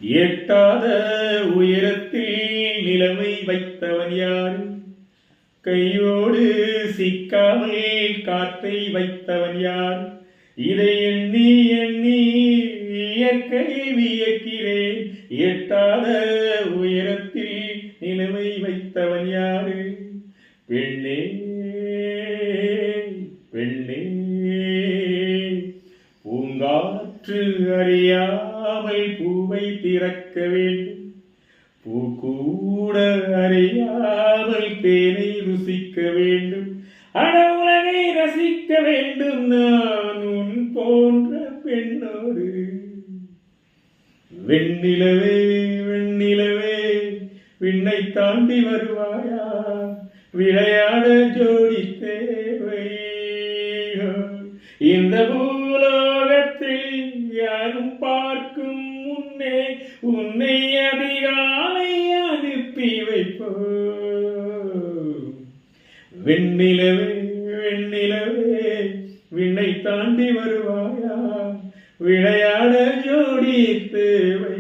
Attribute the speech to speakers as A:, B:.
A: எட்டாத உயரத்தில் நிலவை வைத்தவன் யார்? கையோடு சிக்காமல் காற்றை வைத்தவன் யார்? இதை எண்ணி எண்ணி இயற்கை வியக்கிறேன். எட்டாத உயரத்தில் நிலவை வைத்தவன் யாரு? பெண்ணே பெண்ணே, பூங்காற்று அறியாமல் பூவை திறக்க வேண்டும். பூக்கூட அறியாமல் தேனை ருசிக்க வேண்டும். அட உலகை ரசிக்க வேண்டும் நான் உன் போன்ற பெண்ணோடு. வெண்ணிலவே வெண்ணிலவே, விண்ணை தாண்டி வருவாயா? விளையாட ஜோடி தேவை. இந்த பூலோகத்தில் யாரும் பார்க்கும் முன்னே உன்னை அதிகாலை அனுப்பி வைப்போ. வெண்ணிலவே வெண்ணிலவே, விண்ணை தாண்டி வருவாயா? விளையாட ஜோடி தேவை.